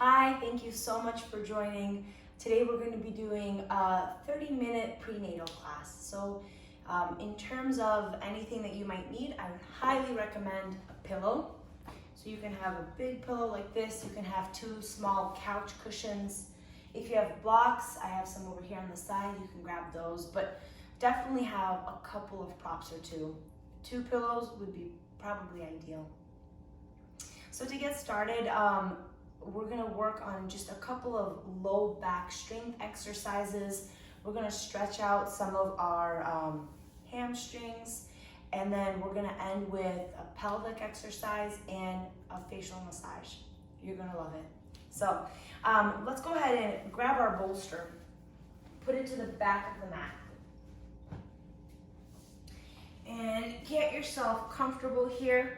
Hi, thank you so much for joining. Today we're going to be doing a 30-minute prenatal class. So in terms of anything that you might need, I would highly recommend a pillow. So you can have a big pillow like this. You can have two small couch cushions. If you have blocks, I have some over here on the side. You can grab those, but definitely have a couple of props or two. 2 pillows would be probably ideal. So to get started, we're gonna work on just a couple of low back strength exercises. We're gonna stretch out some of our hamstrings, and then we're gonna end with a pelvic exercise and a facial massage. You're gonna love it. So let's go ahead and grab our bolster, put it to the back of the mat, and get yourself comfortable here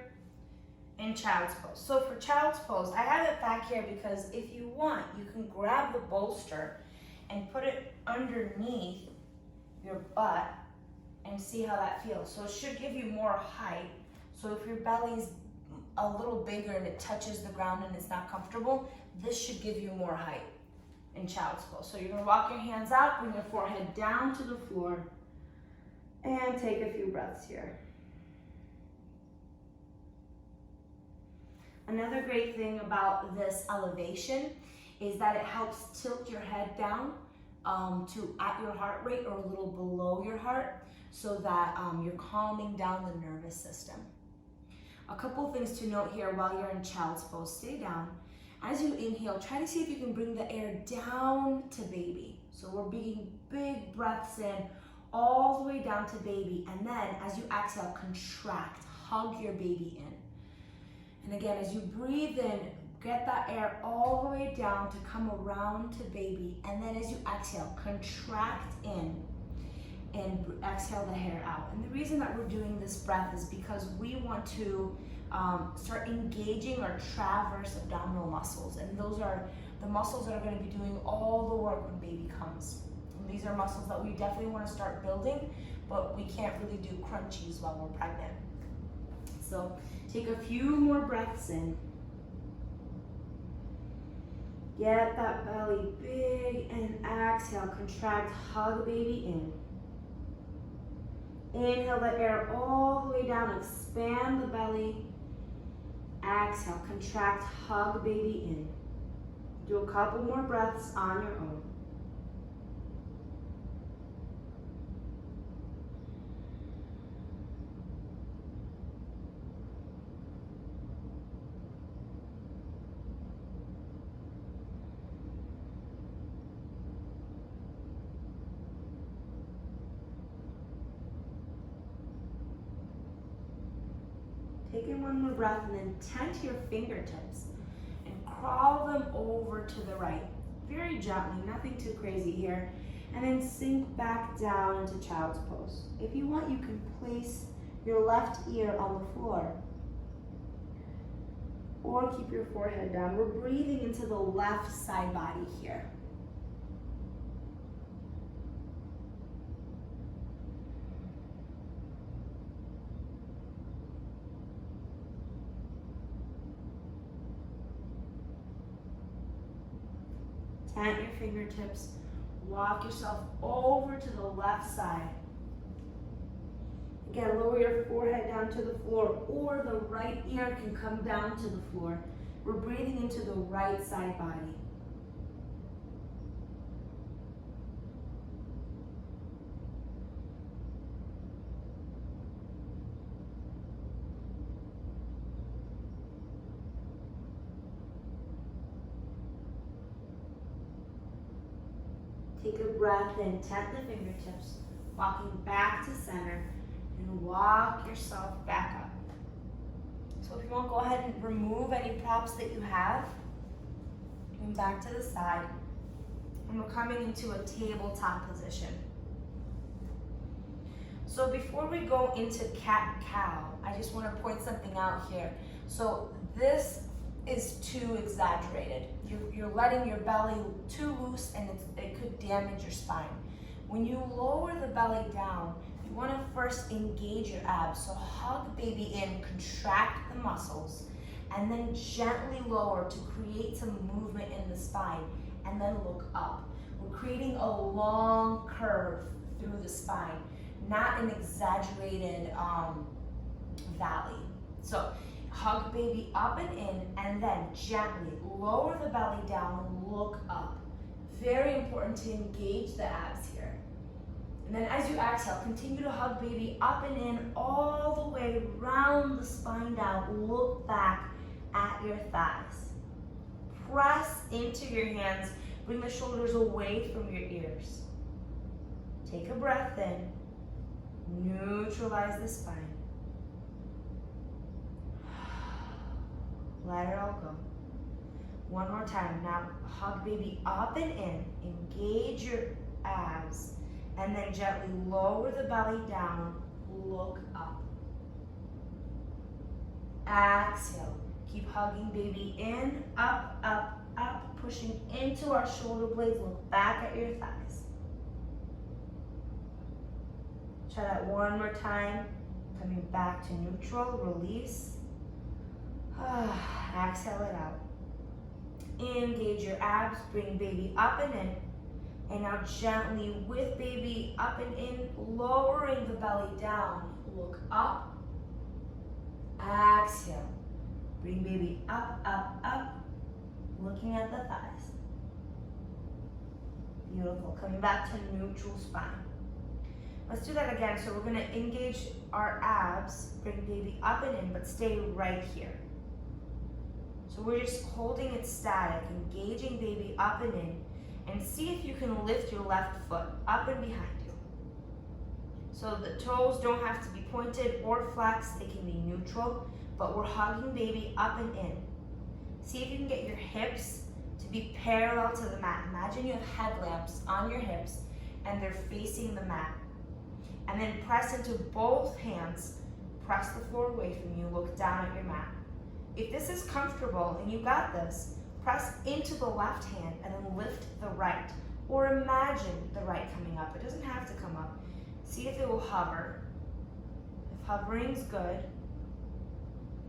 in child's pose. So for child's pose, I have it back here because if you want, you can grab the bolster and put it underneath your butt and see how that feels. So it should give you more height. So if your belly's a little bigger and it touches the ground and it's not comfortable, this should give you more height in child's pose. So you're gonna walk your hands out, bring your forehead down to the floor, and take a few breaths here. Another great thing about this elevation is that it helps tilt your head down to at your heart rate or a little below your heart, so that you're calming down the nervous system. A couple things to note here while you're in child's pose. Stay down. As you inhale, try to see if you can bring the air down to baby. So we're taking big breaths in all the way down to baby, and then as you exhale, contract, hug your baby in. And again, as you breathe in, get that air all the way down to come around to baby. And then as you exhale, contract in and exhale the hair out. And the reason that we're doing this breath is because we want to start engaging our transverse abdominal muscles. And those are the muscles that are going to be doing all the work when baby comes. And these are muscles that we definitely want to start building, but we can't really do crunchies while we're pregnant. So take a few more breaths in. Get that belly big and exhale, contract, hug baby in. Inhale the air all the way down, expand the belly. Exhale, contract, hug baby in. Do a couple more breaths on your own. Take in one more breath and then tent your fingertips and crawl them over to the right. Very gently, nothing too crazy here. And then sink back down into child's pose. If you want, you can place your left ear on the floor or keep your forehead down. We're breathing into the left side body here. Tent your fingertips, walk yourself over to the left side. Again, lower your forehead down to the floor, or the right ear can come down to the floor. We're breathing into the right side body. Take a breath in, tent the fingertips, walking back to center, and walk yourself back up. So if you want, go ahead and remove any props that you have, and back to the side. And we're coming into a tabletop position. So before we go into cat-cow, I just want to point something out here. So this is too exaggerated. You're letting your belly too loose, and it could damage your spine. When you lower the belly down, you want to first engage your abs. So hug baby in, contract the muscles, and then gently lower to create some movement in the spine, and then look up. We're creating a long curve through the spine, not an exaggerated valley. So hug baby up and in, and then gently lower the belly down, look up. Very important to engage the abs here. And then as you exhale, continue to hug baby up and in, all the way round the spine down. Look back at your thighs. Press into your hands. Bring the shoulders away from your ears. Take a breath in. Neutralize the spine. Let it all go. One more time. Now hug baby up and in. Engage your abs. And then gently lower the belly down. Look up. Exhale. Keep hugging baby in, up, up, up. Pushing into our shoulder blades. Look back at your thighs. Try that one more time. Coming back to neutral. Release. Exhale it out. Engage your abs. Bring baby up and in. And now gently with baby up and in, lowering the belly down. Look up. Exhale. Bring baby up, up, up. Looking at the thighs. Beautiful. Coming back to neutral spine. Let's do that again. So we're going to engage our abs, bring baby up and in, but stay right here. So we're just holding it static, engaging baby up and in, and see if you can lift your left foot up and behind you. So the toes don't have to be pointed or flexed, they can be neutral, but we're hugging baby up and in. See if you can get your hips to be parallel to the mat. Imagine you have headlamps on your hips and they're facing the mat. And then press into both hands, press the floor away from you, look down at your mat. If this is comfortable and you got this, press into the left hand and then lift the right. Or imagine the right coming up. It doesn't have to come up. See if it will hover. If hovering's good,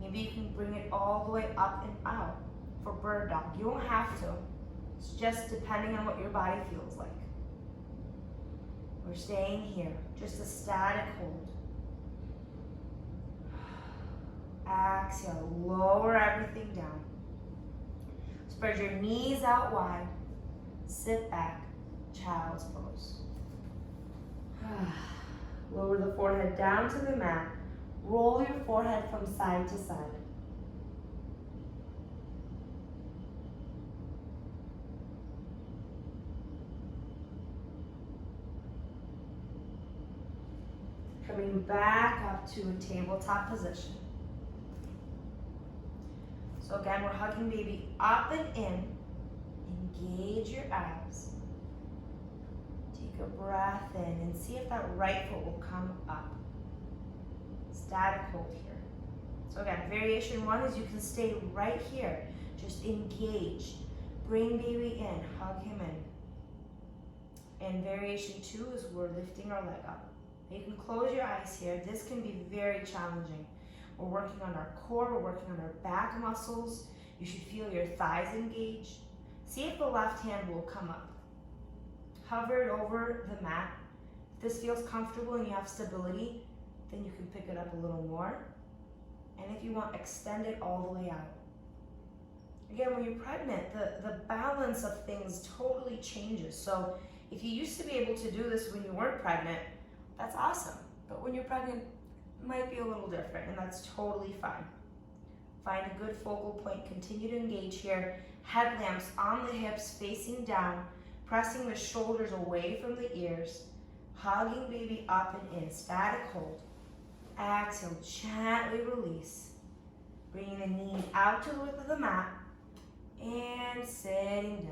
maybe you can bring it all the way up and out for bird dog. You don't have to. It's just depending on what your body feels like. We're staying here, just a static hold. Exhale, lower everything down. Spread your knees out wide. Sit back, child's pose. Lower the forehead down to the mat. Roll your forehead from side to side. Coming back up to a tabletop position. So again, we're hugging baby up and in. Engage your abs. Take a breath in and see if that right foot will come up. Static hold here. So again, variation one is you can stay right here. Just engage. Bring baby in, hug him in. And variation two is we're lifting our leg up. You can close your eyes here. This can be very challenging. We're working on our core, we're working on our back muscles. You should feel your thighs engaged. See if the left hand will come up. Hover it over the mat. If this feels comfortable and you have stability, then you can pick it up a little more. And if you want, extend it all the way out. Again, when you're pregnant, the balance of things totally changes. So if you used to be able to do this when you weren't pregnant, that's awesome. But when you're pregnant, it might be a little different, and that's totally fine. Find a good focal point. Continue to engage here. Headlamps on the hips, facing down, pressing the shoulders away from the ears, hugging baby up and in, static hold. Exhale, gently release. Bringing the knee out to the width of the mat, and sitting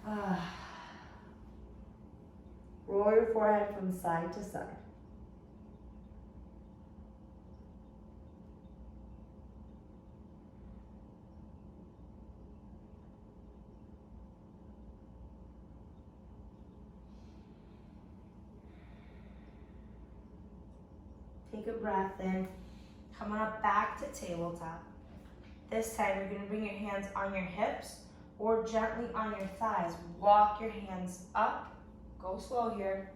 down. Roll your forehead from side to side. Take a breath in. Come on up back to tabletop. This time you're gonna bring your hands on your hips or gently on your thighs. Walk your hands up, go slow here,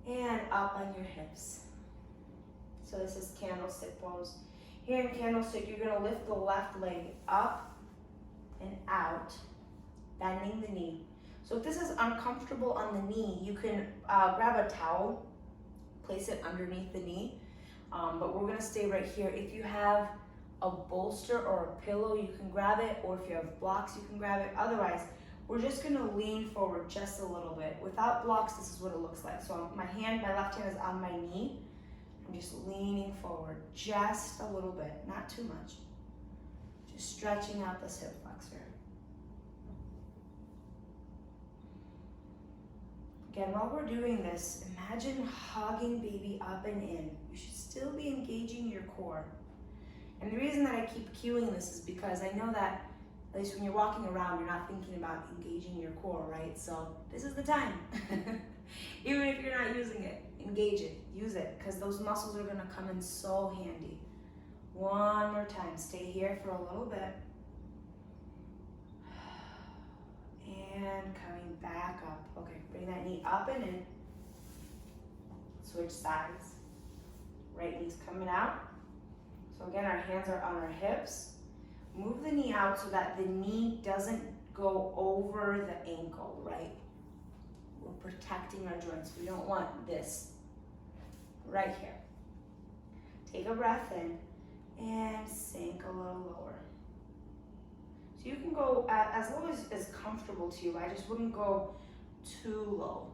and up on your hips. So this is candlestick pose. Here in candlestick, you're gonna lift the left leg up and out, bending the knee. So if this is uncomfortable on the knee, you can grab a towel, place it underneath the knee, but we're gonna stay right here. If you have a bolster or a pillow, you can grab it, or if you have blocks, you can grab it. Otherwise, we're just gonna lean forward just a little bit. Without blocks, this is what it looks like. So my left hand is on my knee. I'm just leaning forward just a little bit, not too much. Just stretching out this hip flexor. Again, while we're doing this, imagine hugging baby up and in. You should still be engaging your core. And the reason that I keep cueing this is because I know that, at least when you're walking around, you're not thinking about engaging your core, right? So this is the time. Even if you're not using it, engage it, use it, because those muscles are gonna come in so handy. One more time, stay here for a little bit. And coming back up. Okay, bring that knee up and in. Switch sides. Right knee's coming out. So again, our hands are on our hips. Move the knee out so that the knee doesn't go over the ankle, right? We're protecting our joints. We don't want this right here. Take a breath in and sink a little lower. So you can go as low as is comfortable to you. I just wouldn't go too low.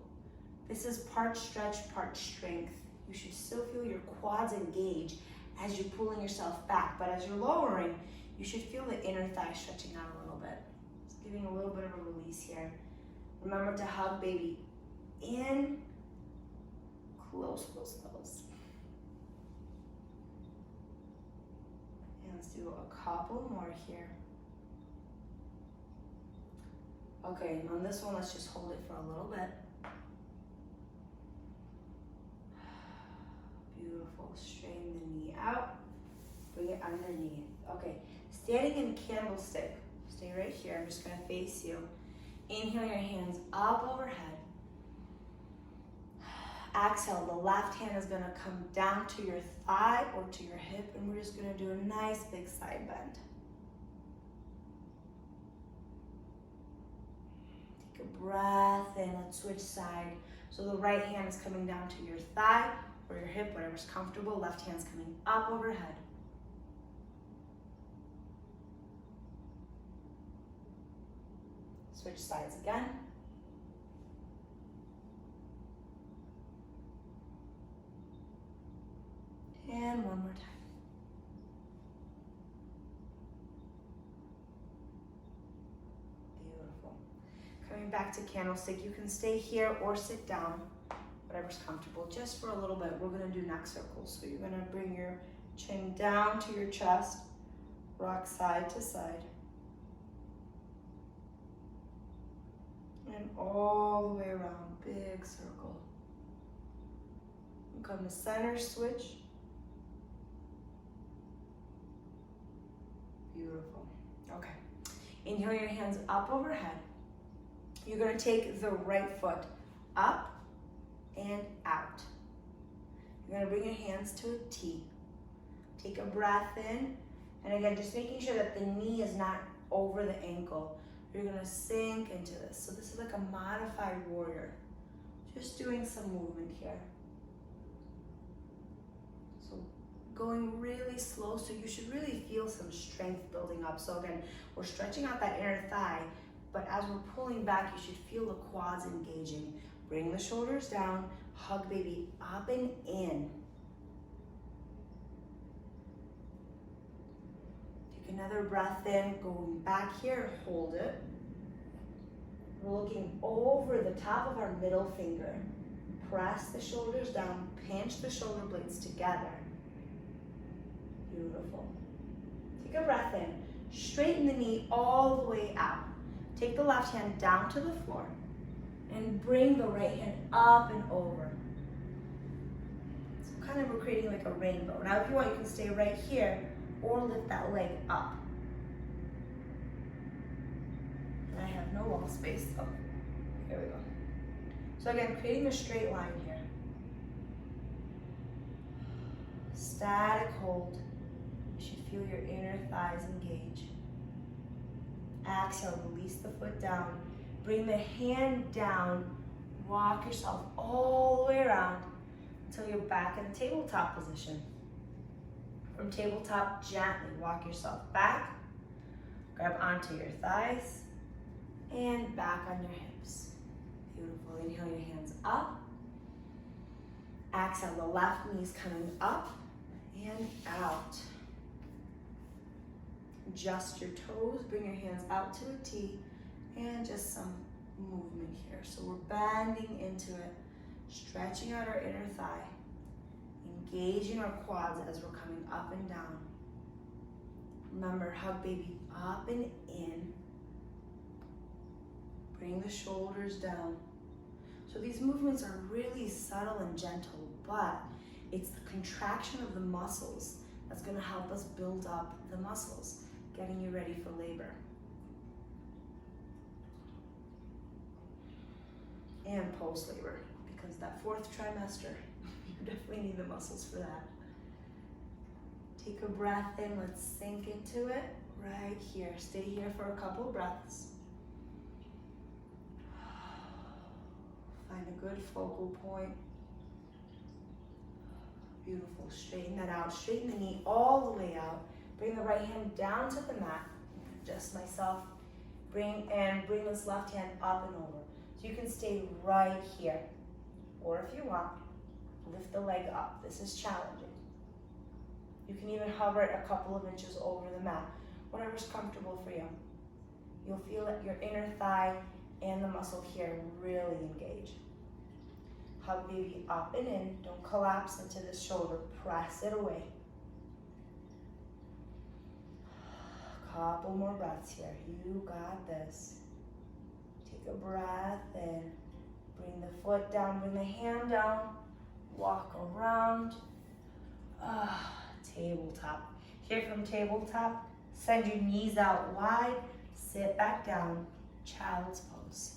This is part stretch, part strength. You should still feel your quads engage as you're pulling yourself back, but as you're lowering, you should feel the inner thigh stretching out a little bit. Just giving a little bit of a release here. Remember to hug baby in, close, close, close. And let's do a couple more here. Okay, and on this one, let's just hold it for a little bit. Beautiful, straighten the knee out, bring it underneath. Okay, standing in candlestick, stay right here, I'm just gonna face you. Inhale your hands up overhead. Exhale, the left hand is gonna come down to your thigh or to your hip, and we're just gonna do a nice big side bend. Take a breath in, let's switch side. So the right hand is coming down to your thigh or your hip, whatever's comfortable. Left hand's coming up overhead. Switch sides again. And one more time. Beautiful. Coming back to candlestick, you can stay here or sit down, whatever's comfortable, just for a little bit. We're gonna do neck circles. So you're gonna bring your chin down to your chest, rock side to side. And all the way around, big circle. And come to center, switch. Beautiful. Okay. Inhale your hands up overhead. You're gonna take the right foot up and out. You're gonna bring your hands to a T. Take a breath in, and again, just making sure that the knee is not over the ankle. You're gonna sink into this. So this is like a modified warrior. Just doing some movement here. So going really slow, so you should really feel some strength building up. So again, we're stretching out that inner thigh, but as we're pulling back, you should feel the quads engaging. Bring the shoulders down, hug baby up and in. Another breath in, going back here, hold it. We're looking over the top of our middle finger. Press the shoulders down, pinch the shoulder blades together. Beautiful. Take a breath in, straighten the knee all the way out. Take the left hand down to the floor and bring the right hand up and over. So kind of we're creating like a rainbow. Now if you want, you can stay right here or lift that leg up. have no wall space. Oh, here we go. So again, creating a straight line here. Static hold. You should feel your inner thighs engage. Exhale, release the foot down. Bring the hand down. Walk yourself all the way around until you're back in the tabletop position. From tabletop, gently walk yourself back. Grab onto your thighs and back on your hips. Beautiful. Inhale your hands up. Exhale, the left knee is coming up and out. Adjust your toes, bring your hands out to a T, and just some movement here. So we're bending into it, stretching out our inner thigh, engaging our quads as we're coming up and down. Remember, hug baby up and in. Bring the shoulders down. So these movements are really subtle and gentle, but it's the contraction of the muscles that's going to help us build up the muscles, getting you ready for labor. And post-labor, because that 4th trimester, you definitely need the muscles for that. Take a breath in, let's sink into it right here. Stay here for a couple breaths. Find a good focal point. Beautiful, straighten that out. Straighten the knee all the way out. Bring the right hand down to the mat. Adjust myself. Bring this left hand up and over. So you can stay right here. Or if you want, lift the leg up. This is challenging. You can even hover it a couple of inches over the mat, whatever's comfortable for you. You'll feel that your inner thigh and the muscle here really engage. Hug baby up and in. Don't collapse into this shoulder. Press it away. Couple more breaths here. You got this. Take a breath in. Bring the foot down. Bring the hand down. Walk around. Tabletop. Here from tabletop, send your knees out wide. Sit back down. Child's pose.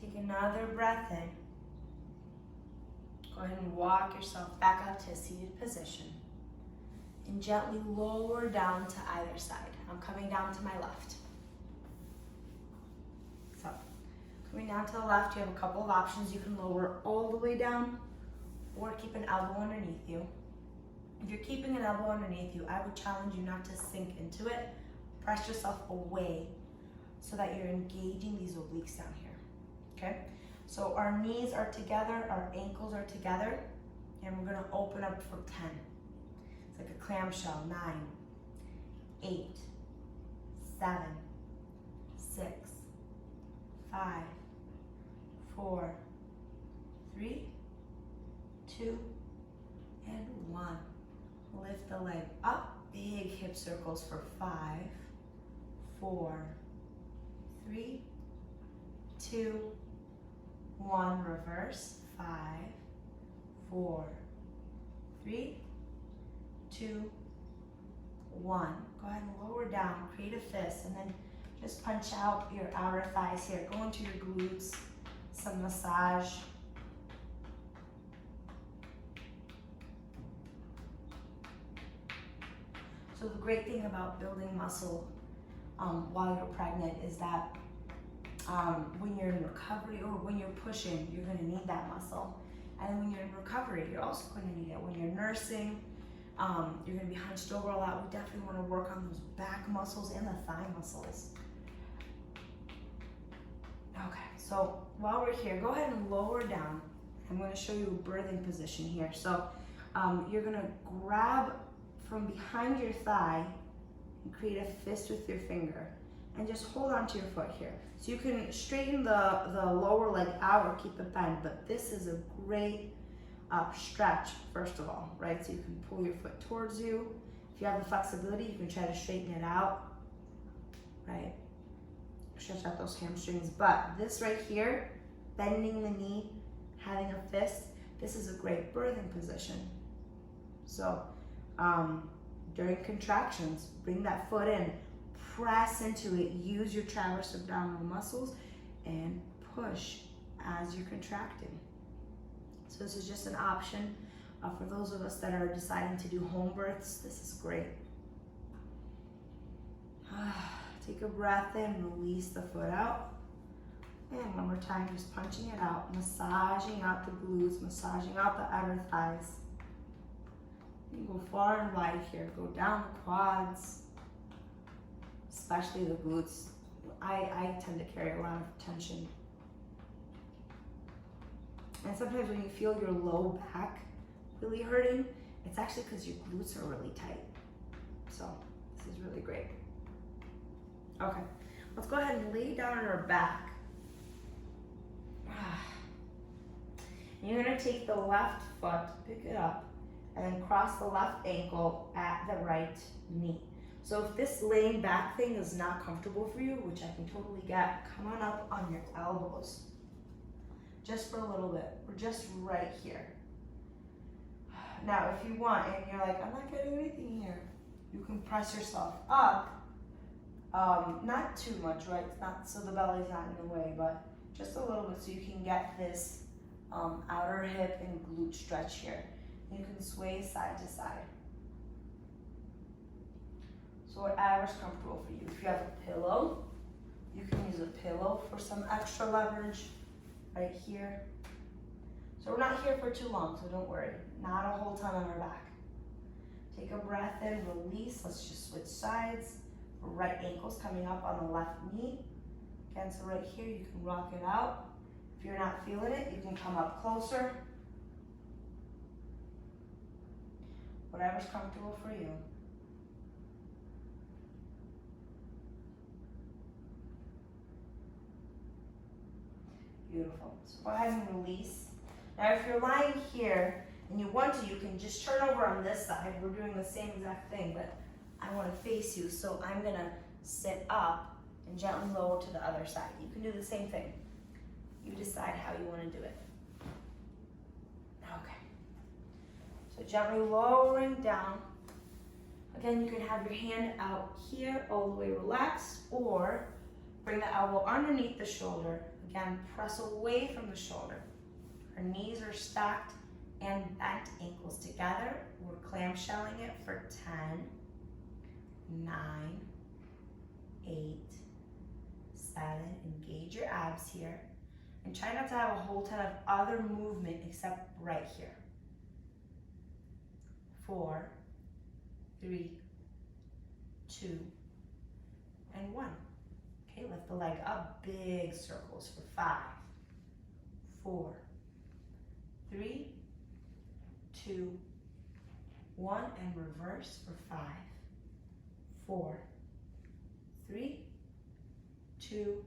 Take another breath in. Go ahead and walk yourself back up to a seated position. And gently lower down to either side. I'm coming down to my left. So, coming down to the left, you have a couple of options. You can lower all the way down or keep an elbow underneath you. If you're keeping an elbow underneath you, I would challenge you not to sink into it. Press yourself away so that you're engaging these obliques down here. Okay, so our knees are together, our ankles are together, and we're gonna open up for 10. It's like a clamshell. 9, 8, 7, 6, 5, 4, 3, 2, and 1. Lift the leg up, big hip circles for 5, 4, 3, 2, 1, reverse, 5, 4, 3, 2, 1. Go ahead and lower down, create a fist, and then just punch out your outer thighs here. Go into your glutes, some massage. So the great thing about building muscle while you're pregnant is that when you're in recovery or when you're pushing, you're going to need that muscle. And when you're in recovery, you're also going to need it. When you're nursing, you're going to be hunched over a lot. We definitely want to work on those back muscles and the thigh muscles. Okay, so while we're here, go ahead and lower down. I'm going to show you a birthing position here. So you're going to grab from behind your thigh and create a fist with your finger. and just hold on to your foot here. So you can straighten the lower leg out or keep it bent, but this is a great stretch, first of all, right? So you can pull your foot towards you. If you have the flexibility, you can try to straighten it out, right? Stretch out those hamstrings. But this right here, bending the knee, having a fist, this is a great birthing position. So during contractions, bring that foot in, press into it, use your transverse abdominal muscles, and push as you're contracting. So this is just an option for those of us that are deciding to do home births. This is great. Take a breath in, release the foot out. And one more time, just punching it out, massaging out the glutes, massaging out the outer thighs. You can go far and wide here, go down the quads, especially the glutes. I tend to carry a lot of tension. And sometimes when you feel your low back really hurting, it's actually because your glutes are really tight. So this is really great. Okay, let's go ahead and lay down on our back. And you're gonna take the left foot, pick it up, and then cross the left ankle at the right knee. So if this laying back thing is not comfortable for you, which I can totally get, come on up on your elbows. Just for a little bit. We're just right here. Now, if you want, and you're like, I'm not getting anything here, you can press yourself up. Not too much, right? Not so the belly's not in the way, but just a little bit so you can get this outer hip and glute stretch here. And you can sway side to side. So whatever's comfortable for you. If you have a pillow, you can use a pillow for some extra leverage right here. So we're not here for too long, so don't worry. Not a whole ton on our back. Take a breath in, release. Let's just switch sides. Right ankle's coming up on the left knee. Again, so right here, you can rock it out. If you're not feeling it, you can come up closer. Whatever's comfortable for you. Beautiful. So go ahead and release. Now if you're lying here and you want to, you can just turn over on this side. We're doing the same exact thing, but I want to face you, so I'm gonna sit up and gently lower to the other side. You can do the same thing. You decide how you want to do it. Okay. So gently lowering down. Again, you can have your hand out here, all the way relaxed, or bring the elbow underneath the shoulder. Again, press away from the shoulder. Our knees are stacked and bent, ankles together. We're clamshelling it for 10, 9, 8, 7. Engage your abs here. And try not to have a whole ton of other movement except right here. 4, 3, 2, and 1. Okay, lift the leg up, big circles for 5, 4, 3, 2, 1, and reverse for 5, 4, 3, 2,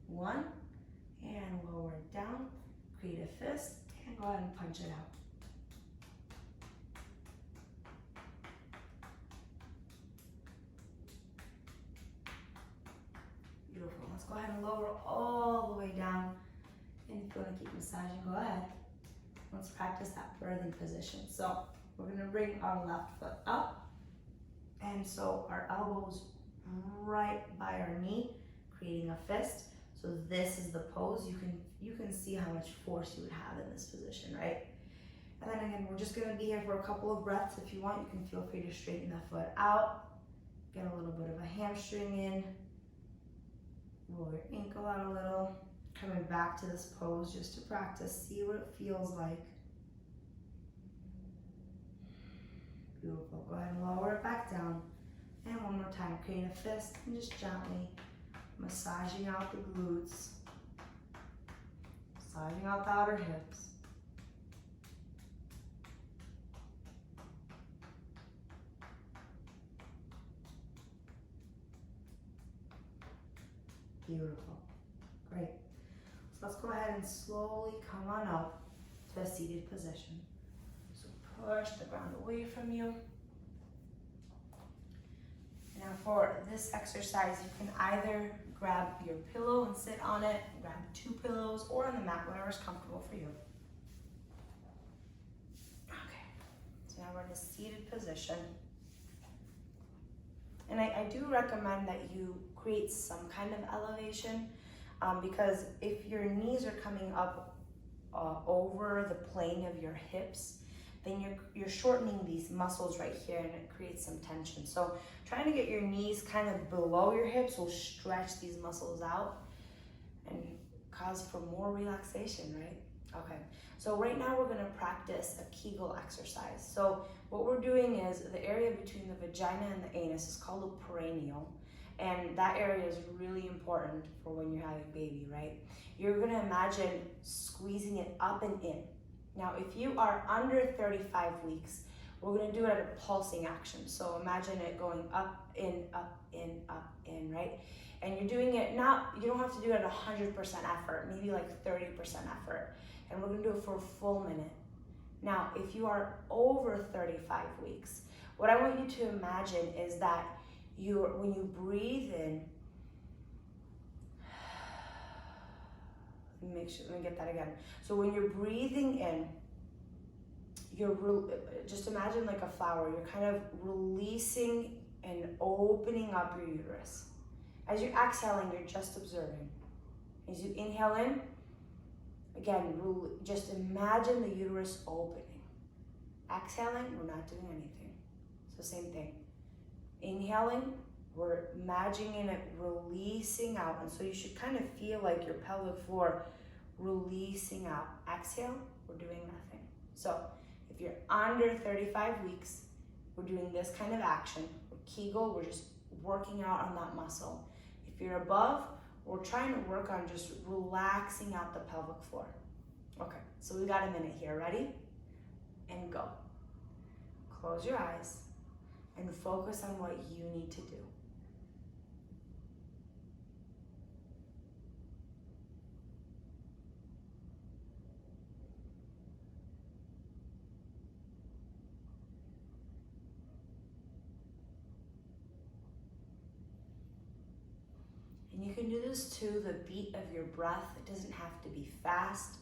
1, and lower it down, create a fist, and go ahead and punch it out. Beautiful. Let's go ahead and lower all the way down. And if you want to keep massaging, go ahead. Let's practice that birthing position. So we're going to bring our left foot up. And so our elbows right by our knee, creating a fist. So this is the pose. You can see how much force you would have in this position, right? And then again, we're just going to be here for a couple of breaths. If you want, you can feel free to straighten that foot out. Get a little bit of a hamstring in. Roll your ankle out a little. Coming back to this pose just to practice. See what it feels like. Beautiful. Go ahead and lower it back down. And one more time, create a fist and just gently massaging out the glutes. Massaging out the outer hips. Beautiful. Great. So let's go ahead and slowly come on up to a seated position. So push the ground away from you. Now for this exercise, you can either grab your pillow and sit on it, grab 2 pillows, or on the mat, whatever's comfortable for you. Okay, so now we're in a seated position. And I do recommend that you create some kind of elevation because if your knees are coming up over the plane of your hips, then you're shortening these muscles right here and it creates some tension. So trying to get your knees kind of below your hips will stretch these muscles out and cause for more relaxation, right? Okay, so right now we're gonna practice a Kegel exercise. So what we're doing is the area between the vagina and the anus is called a perineal. And that area is really important for when you're having a baby, right? You're gonna imagine squeezing it up and in. Now, if you are under 35 weeks, we're gonna do it at a pulsing action. So imagine it going up, in, right? And you're doing it not, you don't have to do it at 100% effort, maybe like 30% effort. And we're gonna do it for a full minute. Now, if you are over 35 weeks, what I want you to imagine is that when you breathe in, let me get that again. So when you're breathing in, just imagine like a flower. You're kind of releasing and opening up your uterus. As you're exhaling, you're just observing. As you inhale in, again, just imagine the uterus opening. Exhaling, we're not doing anything. So same thing. Inhaling, we're imagining it releasing out. And so you should kind of feel like your pelvic floor releasing out. Exhale, we're doing nothing. So if you're under 35 weeks, we're doing this kind of action. With Kegel, we're just working out on that muscle. If you're above, we're trying to work on just relaxing out the pelvic floor. Okay, so we got a minute here. Ready? And go. Close your eyes and focus on what you need to do. And you can do this to the beat of your breath. It doesn't have to be fast.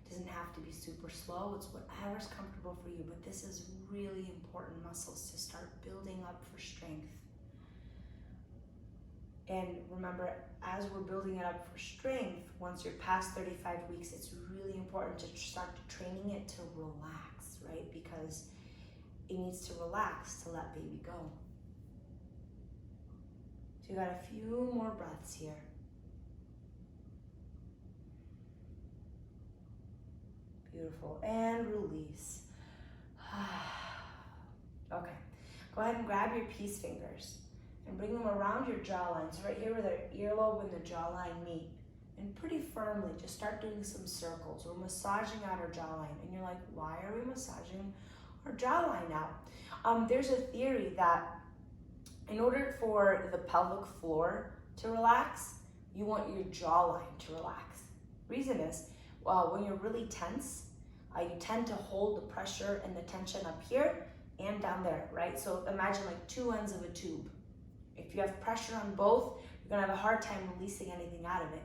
It doesn't have to be super slow. It's whatever's comfortable for you. But this is really important muscles to start building up for strength. And remember, as we're building it up for strength, once you're past 35 weeks, it's really important to start training it to relax, right? Because it needs to relax to let baby go. So you got a few more breaths here. Beautiful, and release. Okay, go ahead and grab your peace fingers and bring them around your jawline. So right here where the earlobe and the jawline meet. And pretty firmly, just start doing some circles. We're massaging out our jawline. And you're like, why are we massaging our jawline out? There's a theory that in order for the pelvic floor to relax, you want your jawline to relax. Reason is, when you're really tense, you tend to hold the pressure and the tension up here and down there, right? So imagine like 2 ends of a tube. If you have pressure on both, you're gonna have a hard time releasing anything out of it.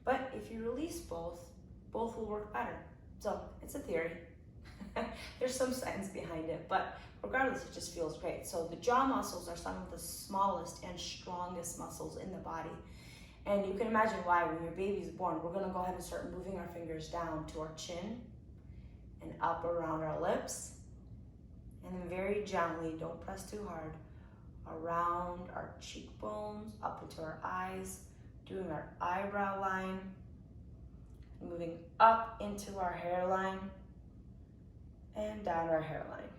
But if you release both will work better. So it's a theory. There's some science behind it, but regardless, it just feels great. So the jaw muscles are some of the smallest and strongest muscles in the body. And you can imagine why when your baby's born, we're gonna go ahead and start moving our fingers down to our chin and up around our lips. And then very gently, don't press too hard, around our cheekbones, up into our eyes, doing our eyebrow line, moving up into our hairline and down our hairline.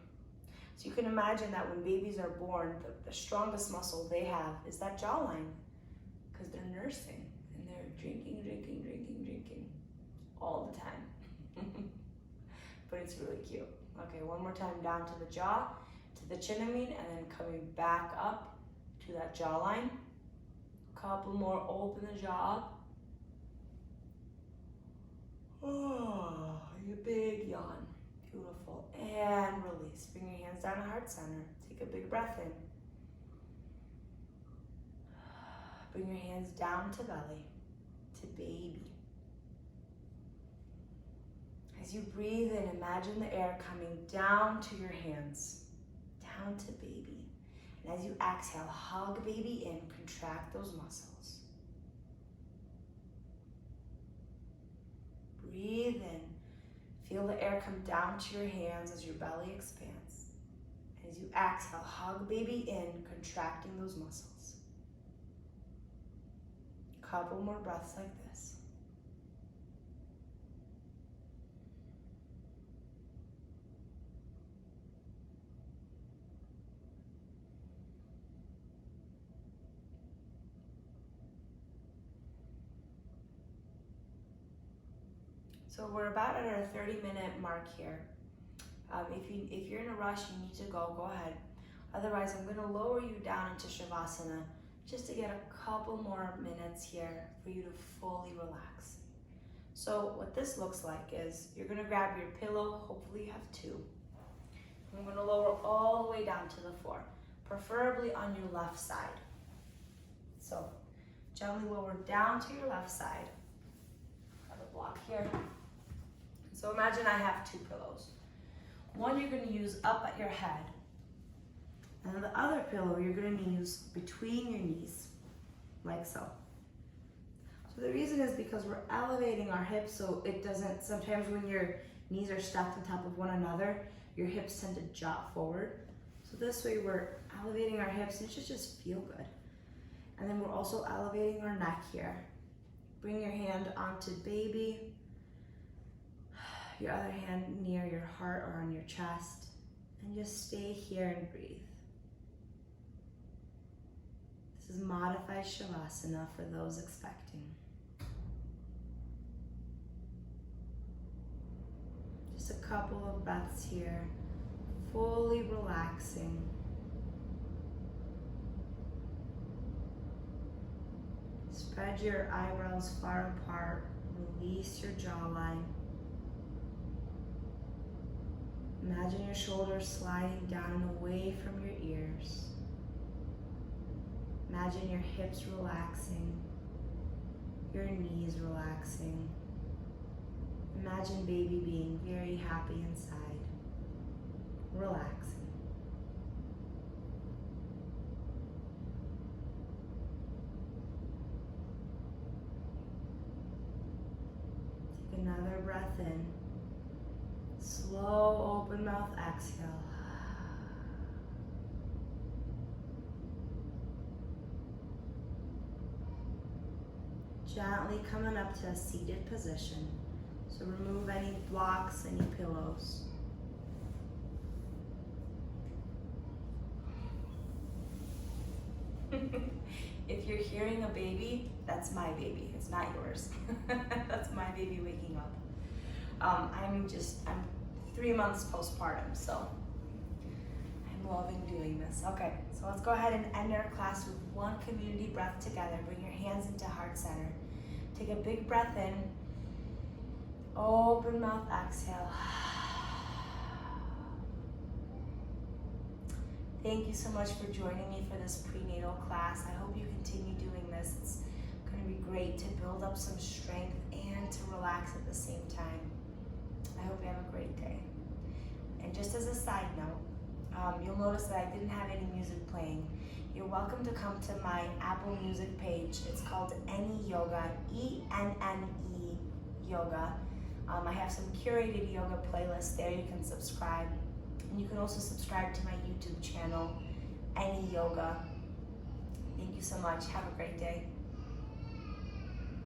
So you can imagine that when babies are born, the strongest muscle they have is that jawline because they're nursing and they're drinking all the time. But it's really cute. Okay, one more time down to the jaw, to the chin, and then coming back up to that jawline, Couple more, open the jaw. Oh, your big yawn. Beautiful. And release. Bring your hands down to heart center. Take a big breath in. Bring your hands down to belly, to baby. As you breathe in, imagine the air coming down to your hands, down to baby. And as you exhale, hug baby in, contract those muscles. Breathe in. Feel the air come down to your hands as your belly expands. And as you exhale, hug baby in, contracting those muscles. Couple more breaths like this. So we're about at our 30-minute mark here. If you're in a rush, you need to go ahead. Otherwise, I'm going to lower you down into Shavasana just to get a couple more minutes here for you to fully relax. So what this looks like is you're going to grab your pillow, hopefully you have two. I'm going to lower all the way down to the floor, preferably on your left side. So gently lower down to your left side. Have a block here. So imagine I have two pillows. One you're going to use up at your head, and then the other pillow you're going to use between your knees, like so. So the reason is because we're elevating our hips so it doesn't, sometimes when your knees are stacked on top of one another, your hips tend to jut forward. So this way we're elevating our hips and it should just feel good. And then we're also elevating our neck here. Bring your hand onto baby. Your other hand near your heart or on your chest. And just stay here and breathe. This is modified Shavasana for those expecting. Just a couple of breaths here, fully relaxing. Spread your eyebrows far apart, release your jawline. Imagine your shoulders sliding down and away from your ears. Imagine your hips relaxing, your knees relaxing. Imagine baby being very happy inside, relaxing. Take another breath in. Slow open mouth exhale. Gently coming up to a seated position. So remove any blocks, any pillows. If you're hearing a baby, that's my baby. It's not yours. That's my baby waking up. I'm 3 months postpartum, so I'm loving doing this. Okay, so let's go ahead and end our class with one community breath together. Bring your hands into heart center. Take a big breath in. Open mouth exhale. Thank you so much for joining me for this prenatal class. I hope you continue doing this. It's going to be great to build up some strength and to relax at the same time. I hope you have a great day. And just as a side note, you'll notice that I didn't have any music playing. You're welcome to come to my Apple Music page. It's called Ennie Yoga, E-N-N-E Yoga. I have some curated yoga playlists there. You can subscribe. And you can also subscribe to my YouTube channel, Ennie Yoga. Thank you so much. Have a great day.